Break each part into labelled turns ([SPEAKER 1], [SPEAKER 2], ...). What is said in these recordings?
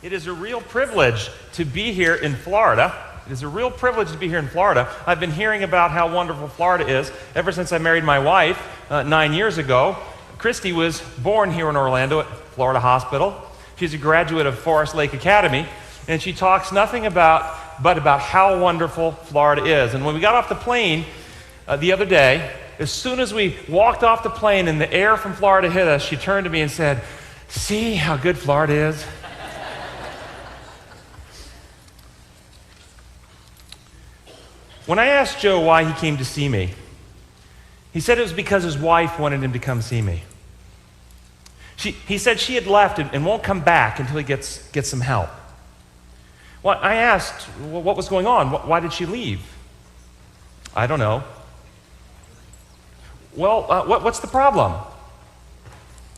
[SPEAKER 1] It is a real privilege to be here in Florida. It is a real privilege to be here in Florida. I've been hearing about how wonderful Florida is ever since I married my wife 9 years ago. Christy was born here in Orlando at Florida Hospital. She's a graduate of Forest Lake Academy, and she talks nothing but about how wonderful Florida is. And when we got off the plane the other day, as soon as we walked off the plane and the air from Florida hit us, she turned to me and said, "See how good Florida is?" When I asked Joe why he came to see me, he said it was because his wife wanted him to come see me. He said she had left and won't come back until he gets some help. Well, I asked, well, what was going on? Why did she leave? I don't know. Well, what's the problem?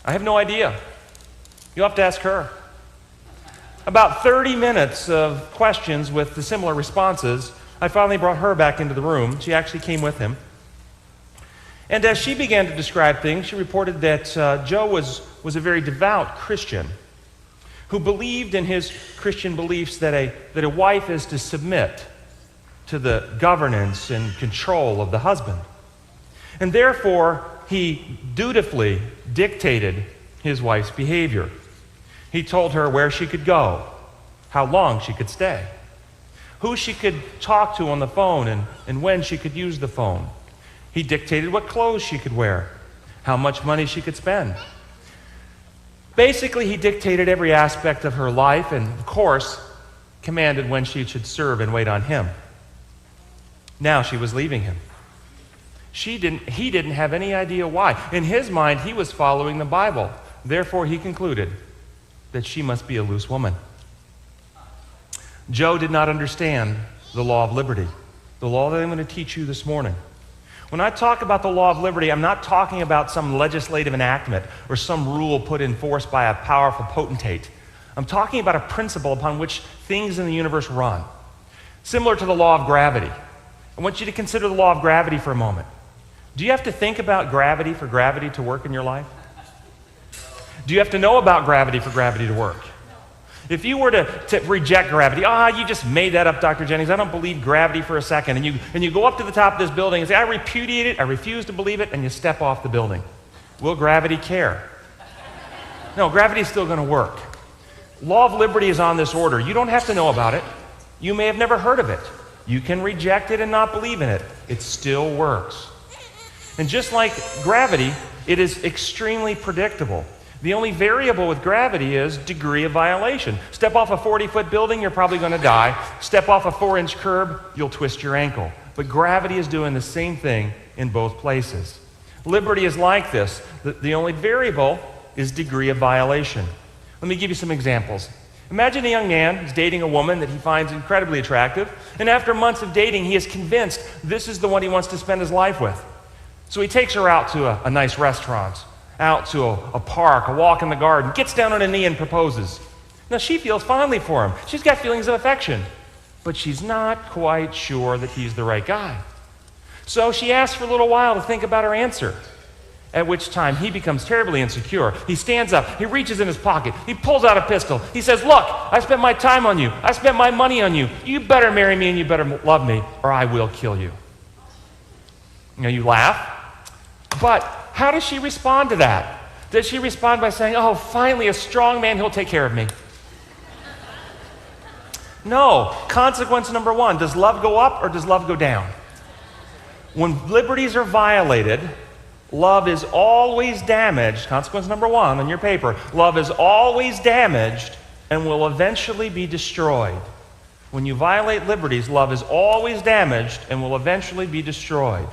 [SPEAKER 1] I have no idea. You'll have to ask her. About 30 minutes of questions with the similar responses, I finally brought her back into the room. She actually came with him. And as she began to describe things, she reported that Joe was a very devout Christian who believed in his Christian beliefs that a wife is to submit to the governance and control of the husband. And therefore, he dutifully dictated his wife's behavior. He told her where she could go, how long she could stay, who she could talk to on the phone, and when she could use the phone. He dictated what clothes she could wear, how much money she could spend. Basically, he dictated every aspect of her life and, of course, commanded when she should serve and wait on him. Now she was leaving him. He didn't have any idea why. In his mind, he was following the Bible. Therefore, he concluded that she must be a loose woman. Joe did not understand the law of liberty, the law that I'm going to teach you this morning. When I talk about the law of liberty, I'm not talking about some legislative enactment or some rule put in force by a powerful potentate. I'm talking about a principle upon which things in the universe run, similar to the law of gravity. I want you to consider the law of gravity for a moment. Do you have to think about gravity for gravity to work in your life? Do you have to know about gravity for gravity to work? If you were to reject gravity, you just made that up, Dr. Jennings. I don't believe gravity for a second. And you go up to the top of this building and say, I repudiate it, I refuse to believe it, and you step off the building. Will gravity care? No, gravity is still going to work. Law of liberty is on this order. You don't have to know about it. You may have never heard of it. You can reject it and not believe in it. It still works. And just like gravity, it is extremely predictable. The only variable with gravity is degree of violation. Step off a 40-foot building, you're probably going to die. Step off a 4-inch curb, you'll twist your ankle. But gravity is doing the same thing in both places. Liberty is like this. The only variable is degree of violation. Let me give you some examples. Imagine a young man is dating a woman that he finds incredibly attractive, and after months of dating, he is convinced this is the one he wants to spend his life with. So he takes her out to a nice restaurant, out to a park, a walk in the garden, gets down on a knee and proposes. Now she feels fondly for him. She's got feelings of affection, but she's not quite sure that he's the right guy. So she asks for a little while to think about her answer, at which time he becomes terribly insecure. He stands up, he reaches in his pocket, he pulls out a pistol. He says, look, I spent my time on you, I spent my money on you. You better marry me and you better love me or I will kill you. Now you laugh, but how does she respond to that? Does she respond by saying, oh, finally a strong man, he'll take care of me? No. Consequence number one, does love go up or does love go down? When liberties are violated, love is always damaged. Consequence number one on your paper, love is always damaged and will eventually be destroyed. When you violate liberties, love is always damaged and will eventually be destroyed.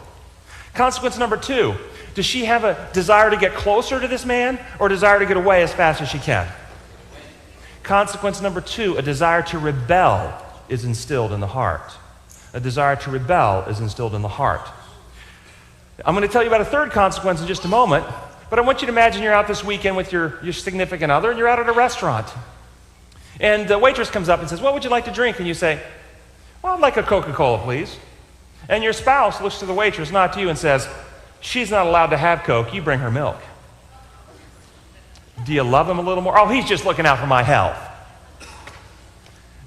[SPEAKER 1] Consequence number two, does she have a desire to get closer to this man or a desire to get away as fast as she can? Consequence number two, a desire to rebel is instilled in the heart. A desire to rebel is instilled in the heart. I'm going to tell you about a third consequence in just a moment, but I want you to imagine you're out this weekend with your significant other and you're out at a restaurant. And the waitress comes up and says, what would you like to drink? And you say, well, I'd like a Coca-Cola, please. And your spouse looks to the waitress, not to you, and says, she's not allowed to have Coke, you bring her milk. Do you love him a little more? Oh, he's just looking out for my health.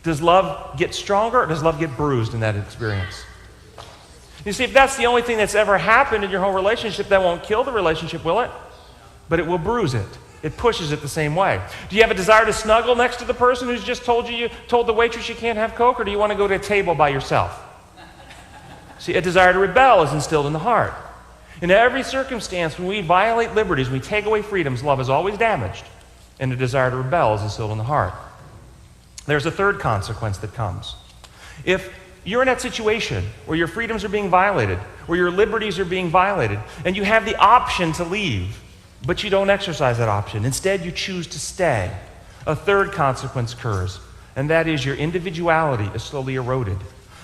[SPEAKER 1] Does love get stronger or does love get bruised in that experience? You see, if that's the only thing that's ever happened in your whole relationship, that won't kill the relationship, will it? But it will bruise it. It pushes it the same way. Do you have a desire to snuggle next to the person who's just told the waitress you can't have Coke, or do you want to go to a table by yourself? See, a desire to rebel is instilled in the heart. In every circumstance, when we violate liberties, when we take away freedoms, love is always damaged, and a desire to rebel is instilled in the heart. There's a third consequence that comes. If you're in that situation where your freedoms are being violated, where your liberties are being violated, and you have the option to leave, but you don't exercise that option. Instead, you choose to stay. A third consequence occurs, and that is your individuality is slowly eroded.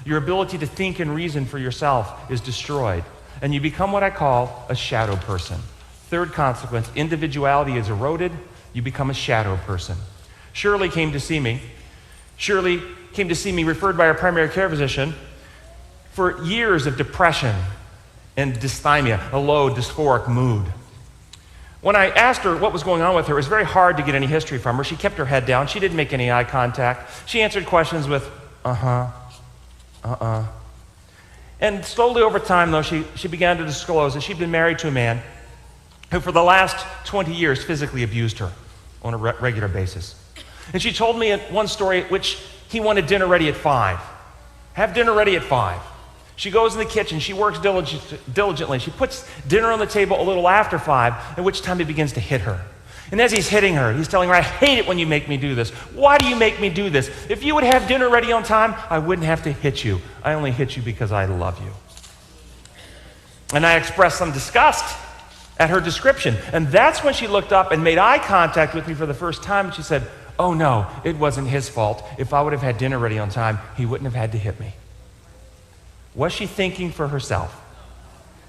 [SPEAKER 1] Your ability to think and reason for yourself is destroyed, and you become what I call a shadow person. Third consequence, individuality is eroded, you become a shadow person. Shirley came to see me. Shirley came to see me referred by her primary care physician for years of depression and dysthymia, a low, dysphoric mood. When I asked her what was going on with her, it was very hard to get any history from her. She kept her head down. She didn't make any eye contact. She answered questions with, And slowly over time, though, she began to disclose that she'd been married to a man who for the last 20 years physically abused her on a regular basis. And she told me one story at which he wanted dinner ready at 5. Have dinner ready at 5. She goes in the kitchen, she works diligently. She puts dinner on the table a little after 5, at which time he begins to hit her. And as he's hitting her, he's telling her, I hate it when you make me do this. Why do you make me do this? If you would have dinner ready on time, I wouldn't have to hit you. I only hit you because I love you. And I expressed some disgust at her description. And that's when she looked up and made eye contact with me for the first time. And she said, oh no, it wasn't his fault. If I would have had dinner ready on time, he wouldn't have had to hit me. Was she thinking for herself?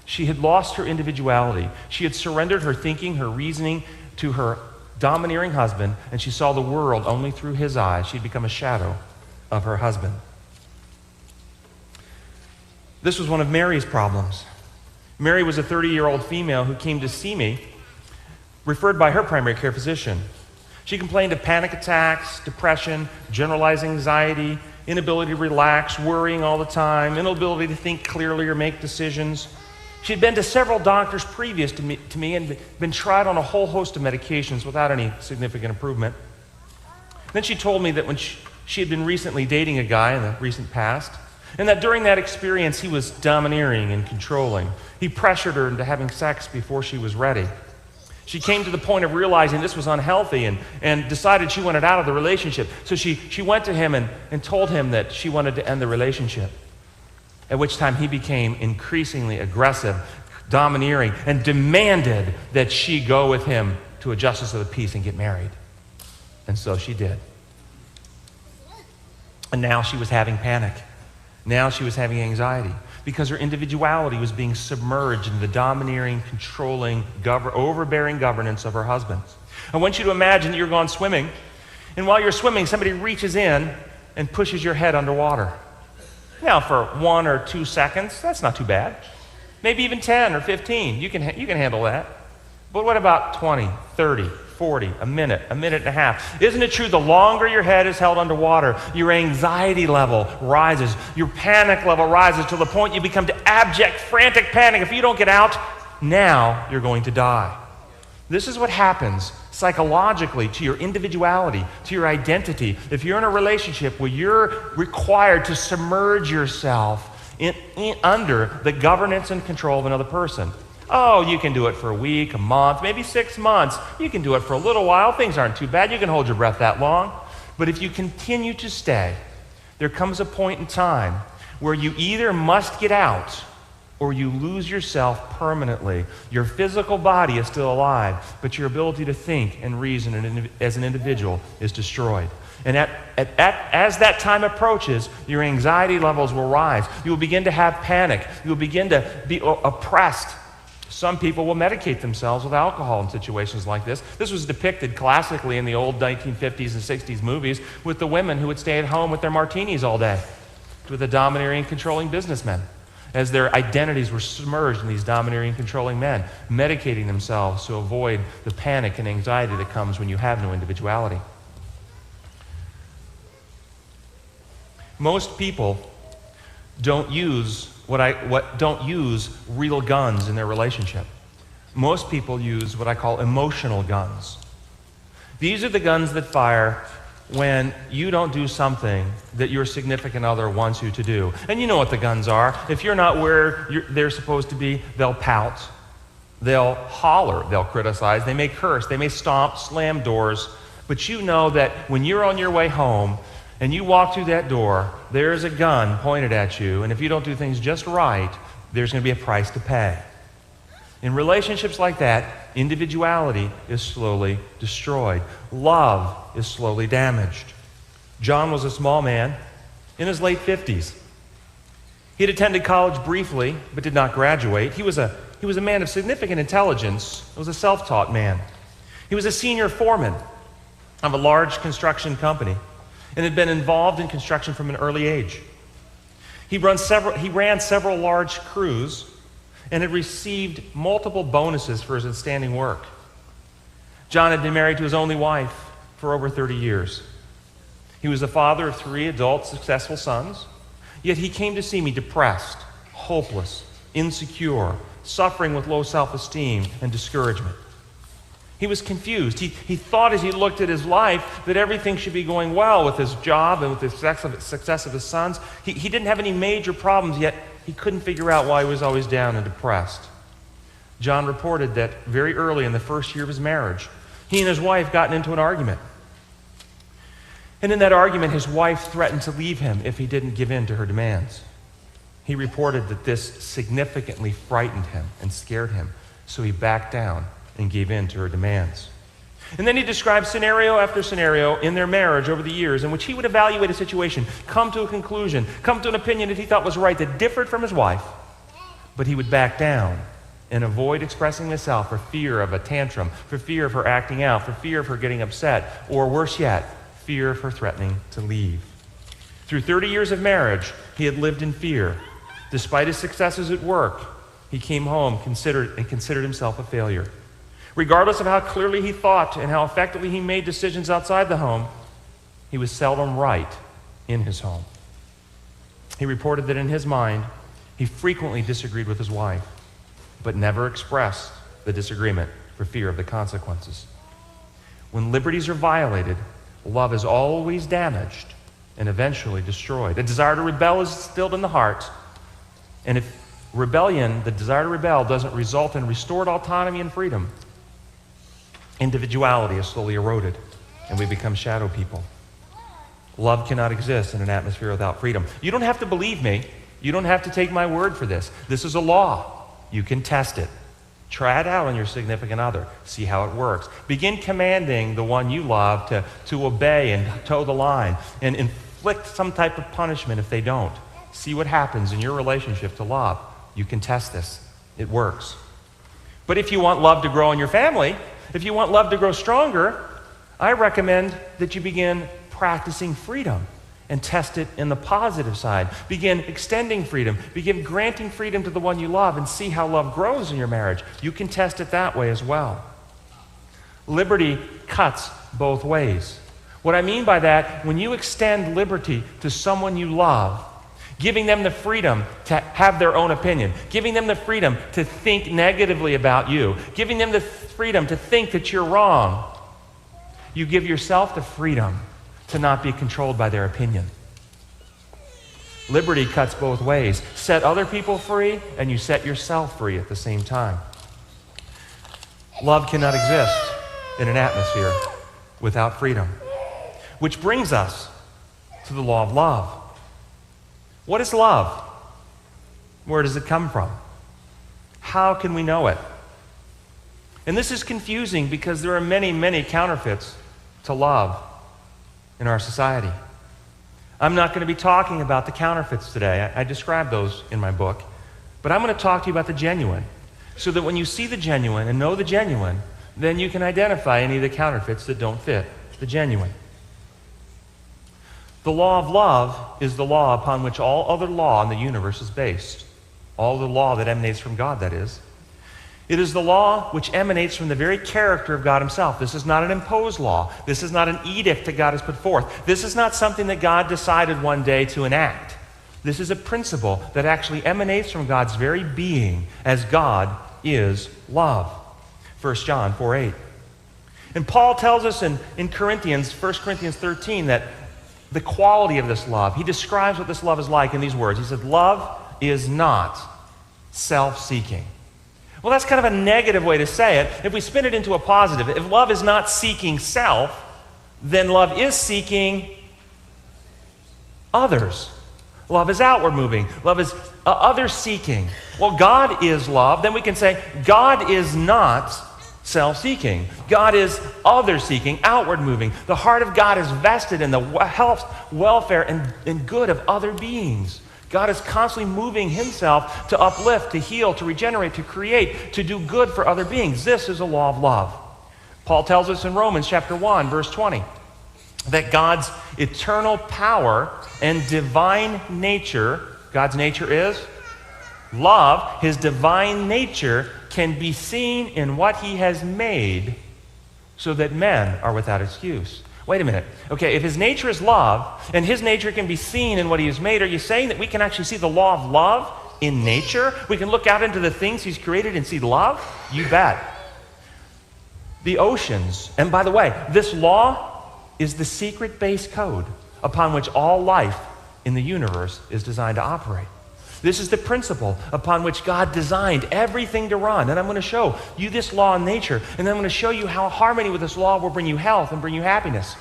[SPEAKER 1] She had lost her individuality. She had surrendered her thinking, her reasoning to her domineering husband, and she saw the world only through his eyes. She'd become a shadow of her husband. This was one of Mary's problems. Mary was a 30-year-old female who came to see me, referred by her primary care physician. She complained of panic attacks, depression, generalized anxiety, inability to relax, worrying all the time, inability to think clearly or make decisions. She had been to several doctors previous to me and been tried on a whole host of medications without any significant improvement. Then she told me that when she had been recently dating a guy in the recent past, and that during that experience he was domineering and controlling. He pressured her into having sex before she was ready. She came to the point of realizing this was unhealthy and decided she wanted out of the relationship. So she went to him and told him that she wanted to end the relationship. At which time he became increasingly aggressive, domineering, and demanded that she go with him to a justice of the peace and get married. And so she did. And now she was having panic. Now she was having anxiety because her individuality was being submerged in the domineering, controlling, overbearing governance of her husband. I want you to imagine that you're gone swimming, and while you're swimming, somebody reaches in and pushes your head underwater. Now, for 1 or 2 seconds, that's not too bad. Maybe even 10 or 15, you can handle that. But what about 20, 30, 40, a minute and a half? Isn't it true the longer your head is held underwater, your anxiety level rises, your panic level rises to the point you become to abject, frantic panic. If you don't get out, now you're going to die. This is what happens psychologically to your individuality, to your identity. If you're in a relationship where you're required to submerge yourself under the governance and control of another person. Oh, you can do it for a week, a month, maybe 6 months. You can do it for a little while. Things aren't too bad. You can hold your breath that long. But if you continue to stay, there comes a point in time where you either must get out or you lose yourself permanently. Your physical body is still alive, but your ability to think and reason as an individual is destroyed. And as that time approaches, your anxiety levels will rise. You will begin to have panic. You will begin to be oppressed. Some people will medicate themselves with alcohol in situations like this. This was depicted classically in the old 1950s and 60s movies with the women who would stay at home with their martinis all day, with the domineering and controlling businessmen, as their identities were submerged in these domineering and controlling men, medicating themselves to avoid the panic and anxiety that comes when you have no individuality. Most people don't use don't use real guns in their relationship. Most people use what I call emotional guns. These are the guns that fire when you don't do something that your significant other wants you to do. And you know what the guns are. If you're not where they're supposed to be, they'll pout, they'll holler, they'll criticize, they may curse, they may stomp, slam doors. But you know that when you're on your way home and you walk through that door, there's a gun pointed at you, and if you don't do things just right, there's going to be a price to pay. In relationships like that, individuality is slowly destroyed. Love is slowly damaged. John was a small man in his late 50s. He had attended college briefly, but did not graduate. He was a man of significant intelligence. He was a self-taught man. He was a senior foreman of a large construction company and had been involved in construction from an early age. He ran several large crews and had received multiple bonuses for his outstanding work. John had been married to his only wife for over 30 years. He was the father of 3 adult, successful sons, yet he came to see me depressed, hopeless, insecure, suffering with low self-esteem and discouragement. He was confused. He thought as he looked at his life that everything should be going well with his job and with the success of his sons. He didn't have any major problems, yet he couldn't figure out why he was always down and depressed. John reported that very early in the first year of his marriage, he and his wife got into an argument. And in that argument, his wife threatened to leave him if he didn't give in to her demands. He reported that this significantly frightened him and scared him, so he backed down and gave in to her demands. And then he described scenario after scenario in their marriage over the years in which he would evaluate a situation, come to a conclusion, come to an opinion that he thought was right that differed from his wife, but he would back down and avoid expressing himself for fear of a tantrum, for fear of her acting out, for fear of her getting upset, or worse yet, fear of her threatening to leave. Through 30 years of marriage, he had lived in fear. Despite his successes at work, he came home considered himself a failure. Regardless of how clearly he thought and how effectively he made decisions outside the home, he was seldom right in his home. He reported that in his mind, he frequently disagreed with his wife, but never expressed the disagreement for fear of the consequences. When liberties are violated, love is always damaged and eventually destroyed. A desire to rebel is instilled in the heart, and if the desire to rebel, doesn't result in restored autonomy and freedom, individuality is slowly eroded, and we become shadow people. Love cannot exist in an atmosphere without freedom. You don't have to believe me. You don't have to take my word for this. This is a law. You can test it. Try it out on your significant other. See how it works. Begin commanding the one you love to obey and toe the line, and inflict some type of punishment if they don't. See what happens in your relationship to love. You can test this. It works. But if you want love to grow in your family, if you want love to grow stronger, I recommend that you begin practicing freedom and test it in the positive side. Begin extending freedom. Begin granting freedom to the one you love and see how love grows in your marriage. You can test it that way as well. Liberty cuts both ways. What I mean by that, when you extend liberty to someone you love, giving them the freedom to have their own opinion, giving them the freedom to think negatively about you, giving them the freedom to think that you're wrong, you give yourself the freedom to not be controlled by their opinion. Liberty cuts both ways. Set other people free, and you set yourself free at the same time. Love cannot exist in an atmosphere without freedom. Which brings us to the law of love. What is love? Where does it come from? How can we know it? And this is confusing because there are many, many counterfeits to love in our society. I'm not going to be talking about the counterfeits today. I describe those in my book. But I'm going to talk to you about the genuine, so that when you see the genuine and know the genuine, then you can identify any of the counterfeits that don't fit the genuine. The law of love is the law upon which all other law in the universe is based. All the law that emanates from God, that is. It is the law which emanates from the very character of God himself. This is not an imposed law. This is not an edict that God has put forth. This is not something that God decided one day to enact. This is a principle that actually emanates from God's very being, as God is love. 1 John 4:8. And Paul tells us in Corinthians, 1 Corinthians 13, that the quality of this love, he describes what this love is like in these words. He said, love is not self-seeking. Well, that's kind of a negative way to say it. If we spin it into a positive, if love is not seeking self, then love is seeking others. Love is outward moving. Love is other seeking. Well, God is love. Then we can say God is not self-seeking. God is other seeking, outward moving. The heart of God is vested in the health, welfare, and good of other beings. God is constantly moving himself to uplift, to heal, to regenerate, to create, to do good for other beings. This is a law of love. Paul tells us in Romans chapter 1, verse 20, that God's eternal power and divine nature, God's nature is love, his divine nature can be seen in what he has made so that men are without excuse. Wait a minute. Okay, if his nature is love, and his nature can be seen in what he has made, are you saying that we can actually see the law of love in nature? We can look out into the things he's created and see love? You bet. The oceans, and by the way, this law is the secret base code upon which all life in the universe is designed to operate. This is the principle upon which God designed everything to run. And I'm going to show you this law in nature. And then I'm going to show you how harmony with this law will bring you health and bring you happiness.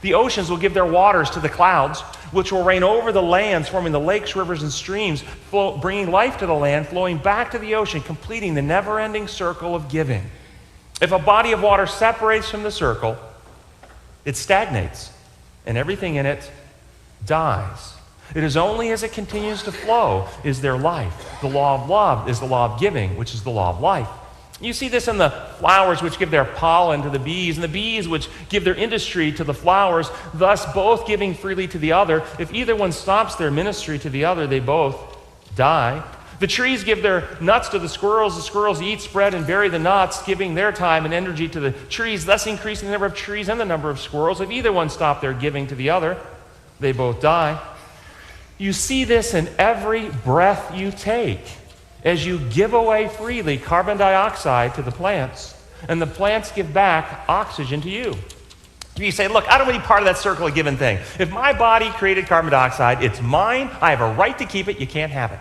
[SPEAKER 1] The oceans will give their waters to the clouds, which will rain over the lands, forming the lakes, rivers, and streams, bringing life to the land, flowing back to the ocean, completing the never-ending circle of giving. If a body of water separates from the circle, it stagnates, and everything in it dies. It is only as it continues to flow is there life. The law of love is the law of giving, which is the law of life. You see this in the flowers which give their pollen to the bees, and the bees which give their industry to the flowers, thus both giving freely to the other. If either one stops their ministry to the other, they both die. The trees give their nuts to the squirrels eat, spread, and bury the nuts, giving their time and energy to the trees, thus increasing the number of trees and the number of squirrels. If either one stop their giving to the other, they both die. You see this in every breath you take as you give away freely carbon dioxide to the plants, and the plants give back oxygen to you. You say, look, I don't want to be part of that circle of giving thing. If my body created carbon dioxide, it's mine. I have a right to keep it. You can't have it.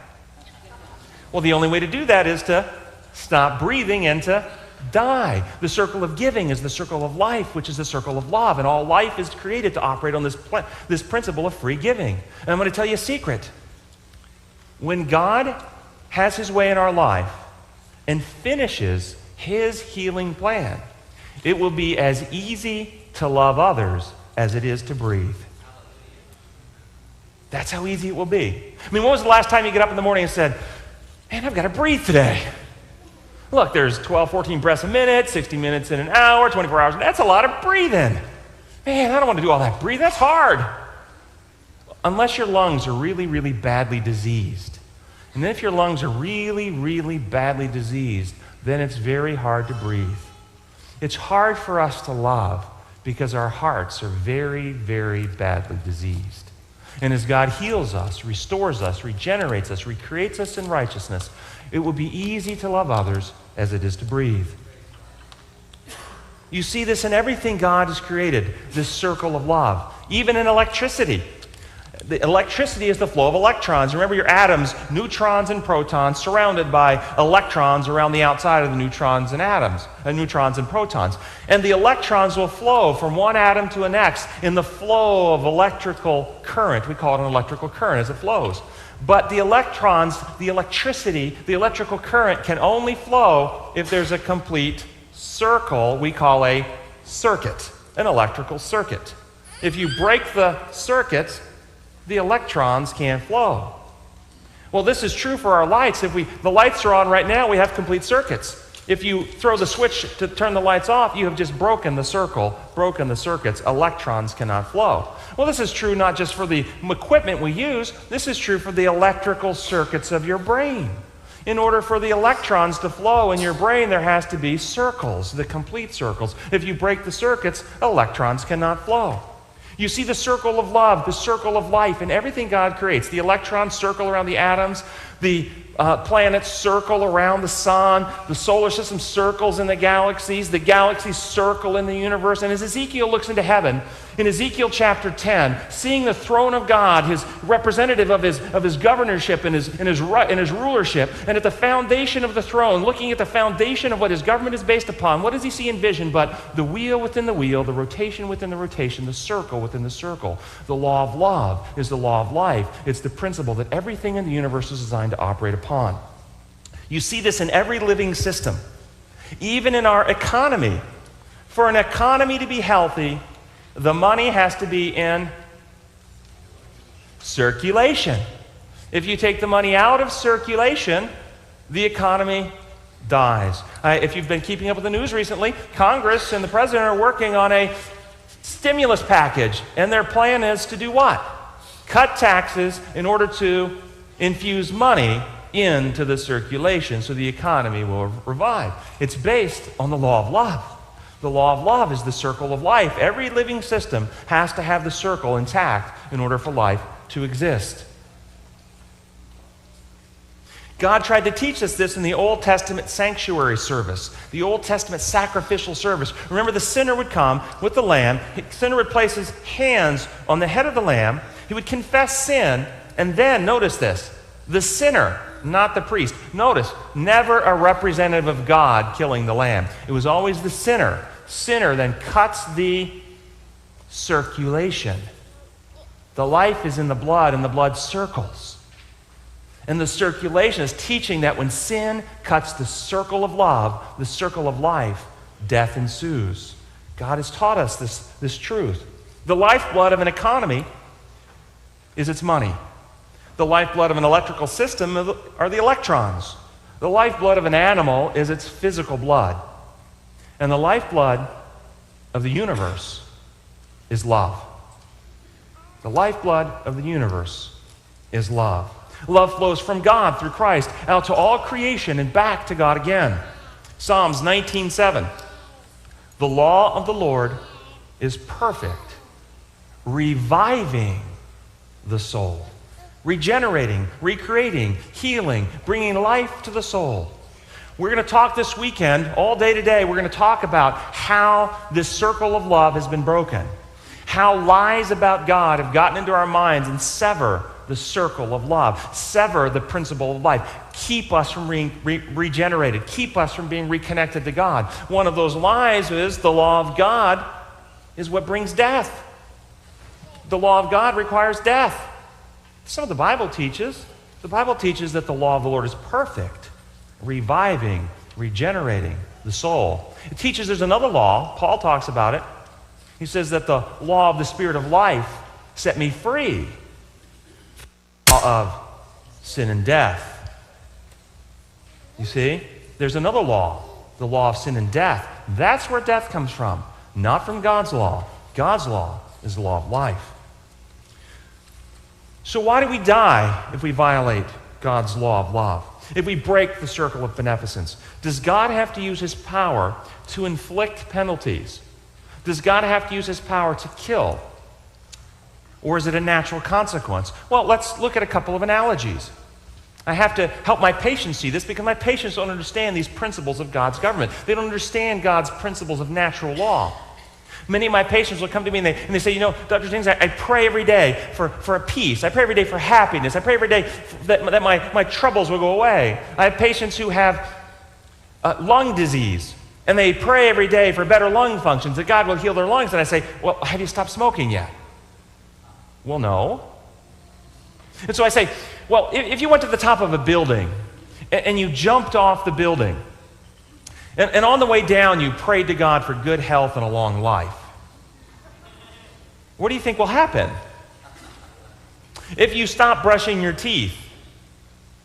[SPEAKER 1] Well, the only way to do that is to stop breathing and to die. The circle of giving is the circle of life, which is the circle of love, and all life is created to operate on this principle of free giving. And I'm going to tell you a secret. When God has his way in our life and finishes his healing plan, it will be as easy to love others as it is to breathe. That's how easy it will be. I mean, when was the last time you get up in the morning and said, man, I've got to breathe today? Look, there's 12, 14 breaths a minute, 60 minutes in an hour, 24 hours. That's a lot of breathing. Man, I don't want to do all that breathing. That's hard. Unless your lungs are really, really badly diseased. And then if your lungs are really, really badly diseased, then it's very hard to breathe. It's hard for us to love because our hearts are very, very badly diseased. And as God heals us, restores us, regenerates us, recreates us in righteousness, it will be easy to love others as it is to breathe. You see this in everything God has created, this circle of love. Even in electricity. The electricity is the flow of electrons. Remember your atoms, neutrons and protons, surrounded by electrons around the outside of the neutrons and neutrons and protons. And the electrons will flow from one atom to the next in the flow of electrical current. We call it an electrical current as it flows. But the electrons, the electricity, the electrical current can only flow if there's a complete circle we call a circuit, an electrical circuit. If you break the circuit, the electrons can't flow. Well, this is true for our lights. If the lights are on right now, we have complete circuits. If you throw the switch to turn the lights off, you have just broken the circle, broken the circuits. Electrons cannot flow. Well, this is true not just for the equipment we use. This is true for the electrical circuits of your brain. In order for the electrons to flow in your brain, there has to be circles, the complete circles. If you break the circuits, electrons cannot flow. You see the circle of love, the circle of life, and everything God creates. The electrons circle around the atoms, the planets circle around the sun, the solar system circles in the galaxies circle in the universe. And as Ezekiel looks into heaven, in Ezekiel chapter 10, seeing the throne of God, his representative of his governorship and his rulership, and at the foundation of the throne, looking at the foundation of what his government is based upon, what does he see in vision but the wheel within the wheel, the rotation within the rotation, the circle within the circle? The law of love is the law of life. It's the principle that everything in the universe is designed to operate upon. You see this in every living system, even in our economy. For an economy to be healthy, the money has to be in circulation. If you take the money out of circulation, the economy dies. If you've been keeping up with the news recently, Congress and the president are working on a stimulus package, and their plan is to do what? Cut taxes in order to infuse money into the circulation so the economy will revive. It's based on the law of love. The law of love is the circle of life. Every living system has to have the circle intact in order for life to exist. God tried to teach us this in the Old Testament sanctuary service, the Old Testament sacrificial service. Remember, the sinner would come with the lamb. The sinner would place his hands on the head of the lamb. He would confess sin, and then, notice this, the sinner, not the priest. Notice, never a representative of God killing the lamb. It was always the sinner. Sinner then cuts the circulation. The life is in the blood, and the blood circles. And the circulation is teaching that when sin cuts the circle of love, the circle of life, death ensues. God has taught us this truth. The lifeblood of an economy is its money. The lifeblood of an electrical system are the electrons. The lifeblood of an animal is its physical blood. And the lifeblood of the universe is love. The lifeblood of the universe is love. Love flows from God through Christ out to all creation and back to God again. Psalms 19:7. The law of the Lord is perfect, reviving the soul. Regenerating, recreating, healing, bringing life to the soul. We're going to talk this weekend, all day today, we're going to talk about how this circle of love has been broken. How lies about God have gotten into our minds and sever the circle of love, sever the principle of life, keep us from being regenerated, keep us from being reconnected to God. One of those lies is the law of God is what brings death. The law of God requires death. Some of the Bible teaches that the law of the Lord is perfect, reviving, regenerating the soul. It teaches there's another law. Paul talks about it. He says that the law of the Spirit of life set me free of sin and death. You see, there's another law, the law of sin and death. That's where death comes from, not from God's law. God's law is the law of life. So why do we die if we violate God's law of love? If we break the circle of beneficence? Does God have to use his power to inflict penalties? Does God have to use his power to kill? Or is it a natural consequence? Well, let's look at a couple of analogies. I have to help my patients see this because my patients don't understand these principles of God's government. They don't understand God's principles of natural law. Many of my patients will come to me and they say, Dr. Jennings, I pray every day for a peace. I pray every day for happiness. I pray every day that my troubles will go away. I have patients who have lung disease, and they pray every day for better lung functions, that God will heal their lungs. And I say, well, have you stopped smoking yet? Well, no. And so I say, well, if you went to the top of a building and you jumped off the building, and on the way down, you prayed to God for good health and a long life, what do you think will happen? If you stop brushing your teeth,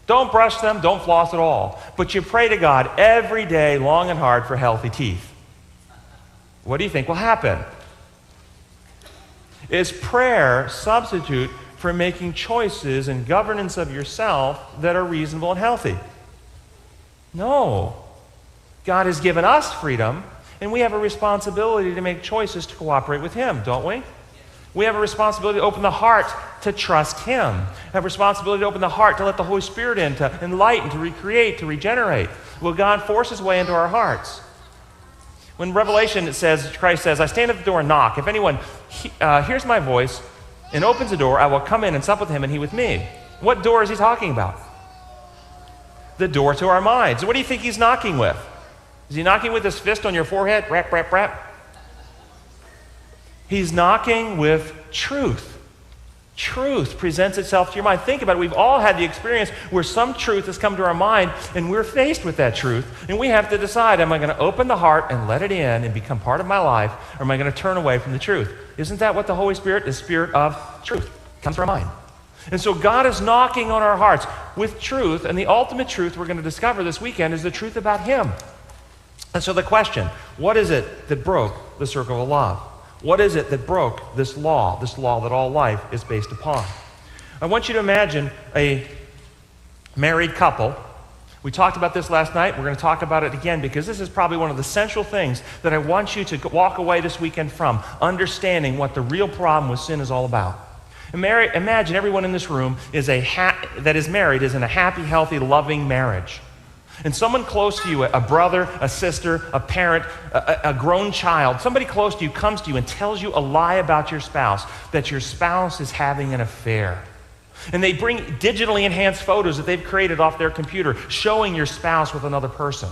[SPEAKER 1] don't brush them, don't floss at all, but you pray to God every day, long and hard, for healthy teeth, what do you think will happen? Is prayer substitute for making choices and governance of yourself that are reasonable and healthy? No. God has given us freedom, and we have a responsibility to make choices to cooperate with him, don't we? We have a responsibility to open the heart to trust him. We have a responsibility to open the heart to let the Holy Spirit in, to enlighten, to recreate, to regenerate. Will God force his way into our hearts? When Revelation it says, Christ says, I stand at the door and knock. If anyone hears my voice and opens the door, I will come in and sup with him and he with me. What door is he talking about? The door to our minds. What do you think he's knocking with? Is he knocking with his fist on your forehead? Rap, rap, rap. He's knocking with truth. Truth presents itself to your mind. Think about it. We've all had the experience where some truth has come to our mind and we're faced with that truth. And we have to decide, am I going to open the heart and let it in and become part of my life, or am I going to turn away from the truth? Isn't that what the Holy Spirit, the Spirit of truth, comes to our mind? And so God is knocking on our hearts with truth, and the ultimate truth we're going to discover this weekend is the truth about him. And so the question, what is it that broke the circle of love? What is it that broke this law that all life is based upon? I want you to imagine a married couple. We talked about this last night. We're going to talk about it again because this is probably one of the central things that I want you to walk away this weekend from, understanding what the real problem with sin is all about. Imagine everyone in this room that is married is in a happy, healthy, loving marriage. And someone close to you, a brother, a sister, a parent, a grown child, somebody close to you comes to you and tells you a lie about your spouse, that your spouse is having an affair. And they bring digitally enhanced photos that they've created off their computer showing your spouse with another person.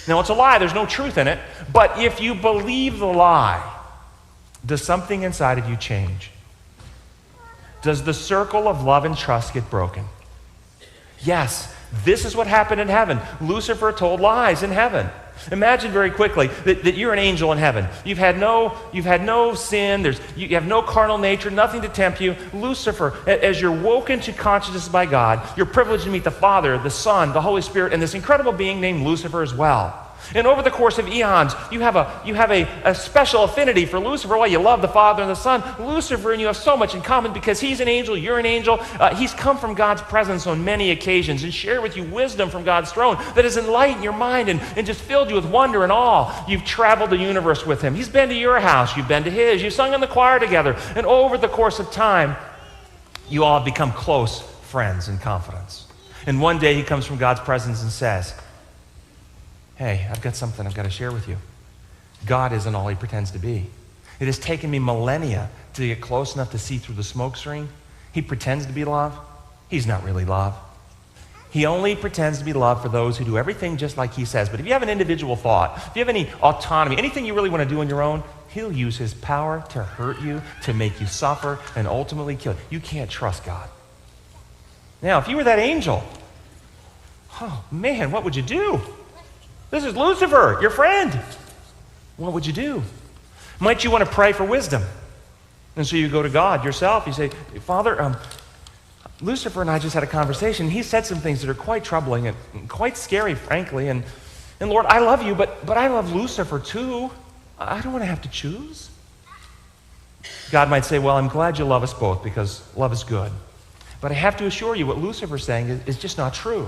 [SPEAKER 1] Now, it's a lie. There's no truth in it. But if you believe the lie, does something inside of you change? Does the circle of love and trust get broken? Yes. This is what happened in heaven. Lucifer told lies in heaven. Imagine very quickly that you're an angel in heaven. You've had no sin. You have no carnal nature, nothing to tempt you. Lucifer, as you're woken to consciousness by God, you're privileged to meet the Father, the Son, the Holy Spirit, and this incredible being named Lucifer as well. And over the course of eons, you have a special affinity for Lucifer. Well, you love the Father and the Son. Lucifer and you have so much in common because he's an angel, you're an angel. He's come from God's presence on many occasions and shared with you wisdom from God's throne that has enlightened your mind and just filled you with wonder and awe. You've traveled the universe with him. He's been to your house. You've been to his. You've sung in the choir together. And over the course of time, you all have become close friends in confidence. And one day he comes from God's presence and says, hey, I've got something I've got to share with you. God isn't all he pretends to be. It has taken me millennia to get close enough to see through the smoke screen. He pretends to be love. He's not really love. He only pretends to be love for those who do everything just like he says. But if you have an individual thought, if you have any autonomy, anything you really want to do on your own, he'll use his power to hurt you, to make you suffer, and ultimately kill you. You can't trust God. Now, if you were that angel, oh man, what would you do? This is Lucifer, your friend. What would you do? Might you want to pray for wisdom? And so you go to God yourself. You say, Father, Lucifer and I just had a conversation. He said some things that are quite troubling and quite scary, frankly. And Lord, I love you, but I love Lucifer too. I don't want to have to choose. God might say, well, I'm glad you love us both because love is good. But I have to assure you what Lucifer's saying is just not true.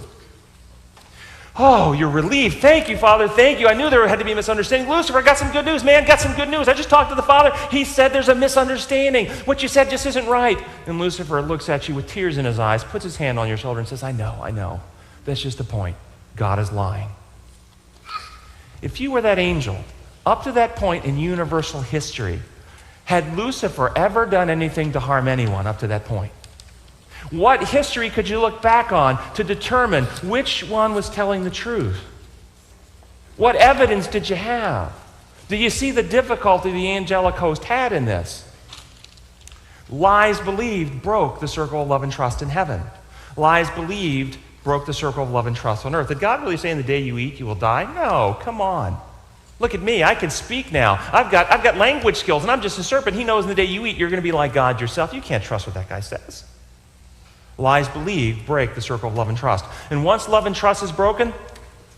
[SPEAKER 1] Oh, you're relieved. Thank you, Father. Thank you. I knew there had to be a misunderstanding. Lucifer, got some good news, man. Got some good news. I just talked to the Father. He said there's a misunderstanding. What you said just isn't right. And Lucifer looks at you with tears in his eyes, puts his hand on your shoulder and says, I know. That's just the point. God is lying. If you were that angel, up to that point in universal history, had Lucifer ever done anything to harm anyone up to that point? What history could you look back on to determine which one was telling the truth? What evidence did you have? Do you see the difficulty the angelic host had in this? Lies believed broke the circle of love and trust in heaven. Lies believed broke the circle of love and trust on earth. Did God really say in the day you eat, you will die? No, come on. Look at me, I can speak now. I've got language skills and I'm just a serpent. He knows in the day you eat, you're going to be like God yourself. You can't trust what that guy says. Lies believed break the circle of love and trust. And once love and trust is broken,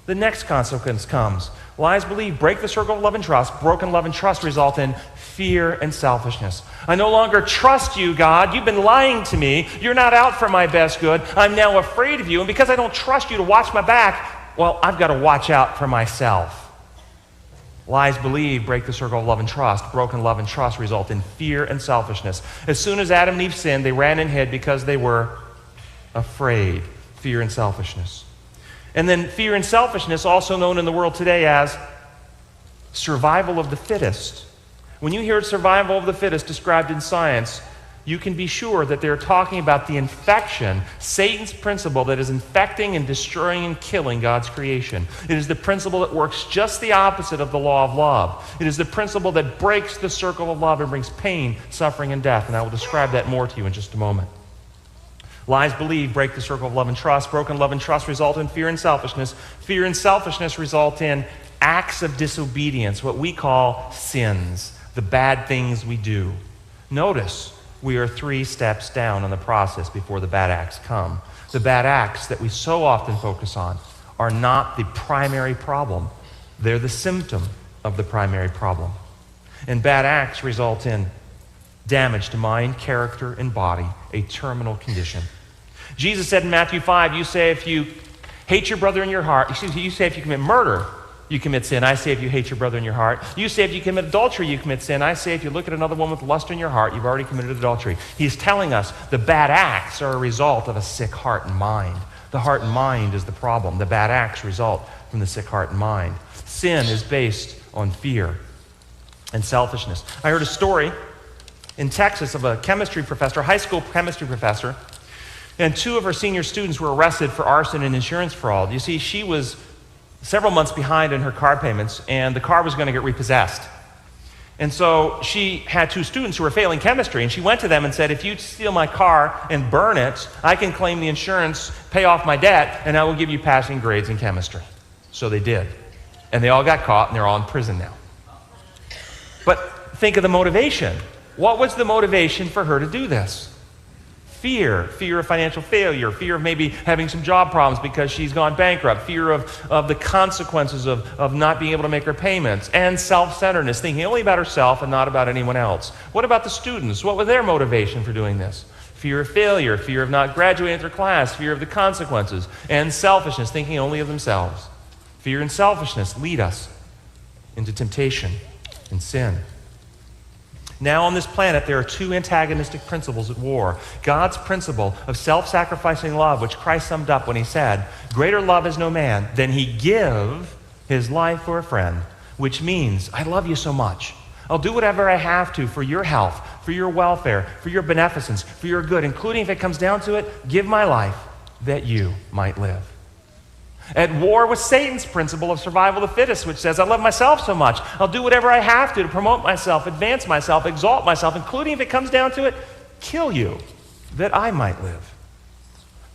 [SPEAKER 1] the next consequence comes. Lies believed break the circle of love and trust. Broken love and trust result in fear and selfishness. I no longer trust you, God. You've been lying to me. You're not out for my best good. I'm now afraid of you. And because I don't trust you to watch my back, Well, I've got to watch out for myself. Lies believed break the circle of love and trust. Broken love and trust result in fear and selfishness. As soon as Adam and Eve sinned, they ran and hid because they were afraid. Fear and selfishness. And then fear and selfishness, also known in the world today as survival of the fittest. When you hear survival of the fittest described in science, you can be sure that they're talking about the infection, Satan's principle that is infecting and destroying and killing God's creation. It is the principle that works just the opposite of the law of love. It is the principle that breaks the circle of love and brings pain, suffering, and death. And I will describe that more to you in just a moment. Lies believed break the circle of love and trust. Broken love and trust result in fear and selfishness. Fear and selfishness result in acts of disobedience, what we call sins, the bad things we do. Notice, we are 3 steps down on the process before the bad acts come. The bad acts that we so often focus on are not the primary problem. They're the symptom of the primary problem. And bad acts result in damage to mind, character, and body, a terminal condition. Jesus said in Matthew 5, you say if you hate your brother in your heart, you say if you commit murder, you commit sin. I say if you hate your brother in your heart. You say if you commit adultery, you commit sin. I say if you look at another woman with lust in your heart, you've already committed adultery. He's telling us the bad acts are a result of a sick heart and mind. The heart and mind is the problem. The bad acts result from the sick heart and mind. Sin is based on fear and selfishness. I heard a story in Texas of a chemistry professor, a high school chemistry professor, and 2 of her senior students were arrested for arson and insurance fraud. You see, she was several months behind in her car payments, and the car was going to get repossessed. And so she had 2 students who were failing chemistry, and she went to them and said, if you steal my car and burn it, I can claim the insurance, pay off my debt, and I will give you passing grades in chemistry. So they did. And they all got caught, and they're all in prison now. But think of the motivation. What was the motivation for her to do this? Fear of financial failure, fear of maybe having some job problems because she's gone bankrupt, fear of the consequences of not being able to make her payments, and self-centeredness, thinking only about herself and not about anyone else. What about the students? What was their motivation for doing this? Fear of failure, fear of not graduating with their class, fear of the consequences, and selfishness, thinking only of themselves. Fear and selfishness lead us into temptation and sin. Now on this planet, there are 2 antagonistic principles at war. God's principle of self-sacrificing love, which Christ summed up when he said, greater love is no man than he give his life for a friend, which means, I love you so much. I'll do whatever I have to for your health, for your welfare, for your beneficence, for your good, including if it comes down to it, give my life that you might live. At war with Satan's principle of survival of the fittest, which says, I love myself so much, I'll do whatever I have to promote myself, advance myself, exalt myself, including if it comes down to it, kill you, that I might live.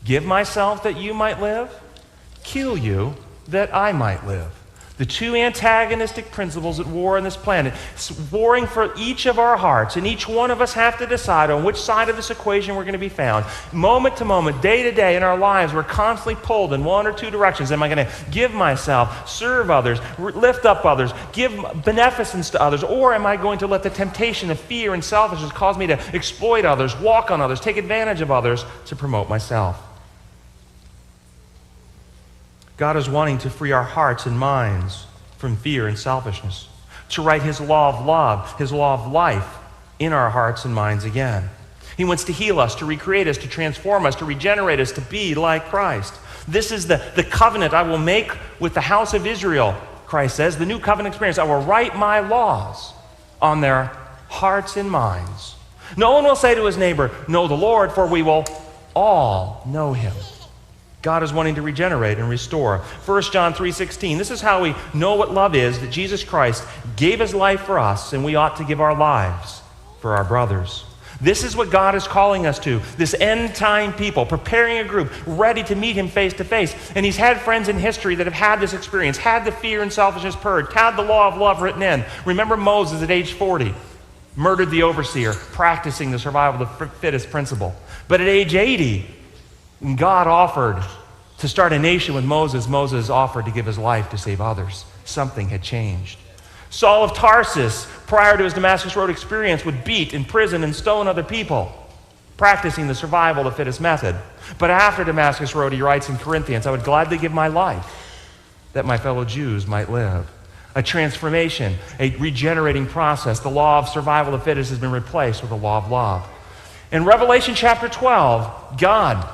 [SPEAKER 1] Give myself that you might live, kill you, that I might live. The 2 antagonistic principles at war on this planet, warring for each of our hearts, and each one of us have to decide on which side of this equation we're going to be found. Moment to moment, day to day in our lives, we're constantly pulled in 1 or 2 directions. Am I going to give myself, serve others, lift up others, give beneficence to others, or am I going to let the temptation of fear and selfishness cause me to exploit others, walk on others, take advantage of others to promote myself? God is wanting to free our hearts and minds from fear and selfishness, to write his law of love, his law of life in our hearts and minds again. He wants to heal us, to recreate us, to transform us, to regenerate us, to be like Christ. This is the covenant I will make with the house of Israel, Christ says, the new covenant experience. I will write my laws on their hearts and minds. No one will say to his neighbor, know the Lord, for we will all know him. God is wanting to regenerate and restore. 1 John 3:16, this is how we know what love is, that Jesus Christ gave his life for us, and we ought to give our lives for our brothers. This is what God is calling us to, this end-time people, preparing a group, ready to meet him face to face. And he's had friends in history that have had this experience, had the fear and selfishness purged, had the law of love written in. Remember Moses at age 40, murdered the overseer, practicing the survival of the fittest principle. But at age 80, when God offered to start a nation with Moses, Moses offered to give his life to save others. Something had changed. Saul of Tarsus, prior to his Damascus Road experience, would beat, imprison, and stone other people, practicing the survival of the fittest method. But after Damascus Road, he writes in Corinthians, I would gladly give my life that my fellow Jews might live. A transformation, a regenerating process. The law of survival of the fittest has been replaced with the law of love. In Revelation chapter 12, God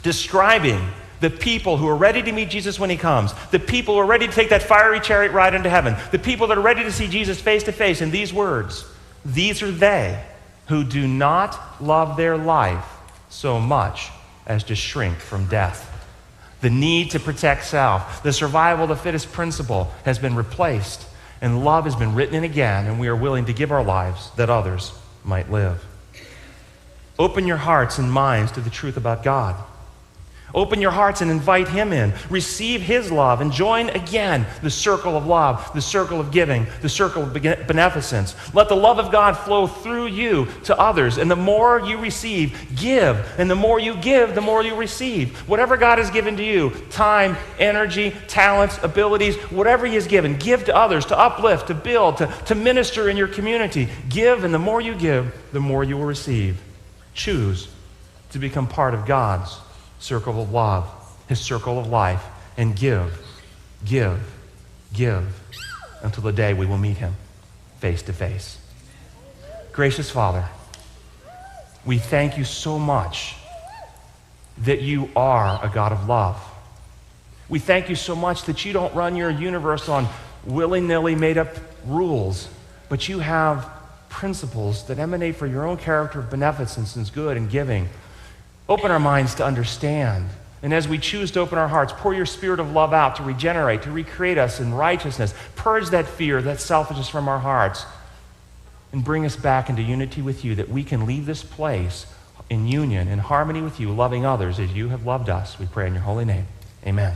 [SPEAKER 1] describing the people who are ready to meet Jesus when he comes, the people who are ready to take that fiery chariot ride into heaven, the people that are ready to see Jesus face to face in these words, these are they who do not love their life so much as to shrink from death. The need to protect self, the survival of the fittest principle has been replaced, and love has been written in again, and we are willing to give our lives that others might live. Open your hearts and minds to the truth about God. Open your hearts and invite him in. Receive his love and join again the circle of love, the circle of giving, the circle of beneficence. Let the love of God flow through you to others. And the more you receive, give. And the more you give, the more you receive. Whatever God has given to you, time, energy, talents, abilities, whatever he has given, give to others, to uplift, to build, to minister in your community. Give, and the more you give, the more you will receive. Choose to become part of God's circle of love, his circle of life, and give until the day we will meet him face to face. Gracious Father, we thank you so much that you are a God of love. We thank you so much that you don't run your universe on willy-nilly made up rules, but you have principles that emanate from your own character of beneficence and good and giving. Open our minds to understand. And as we choose to open our hearts, pour your spirit of love out to regenerate, to recreate us in righteousness. Purge that fear, that selfishness from our hearts, and bring us back into unity with you, that we can leave this place in union, in harmony with you, loving others as you have loved us. We pray in your holy name. Amen.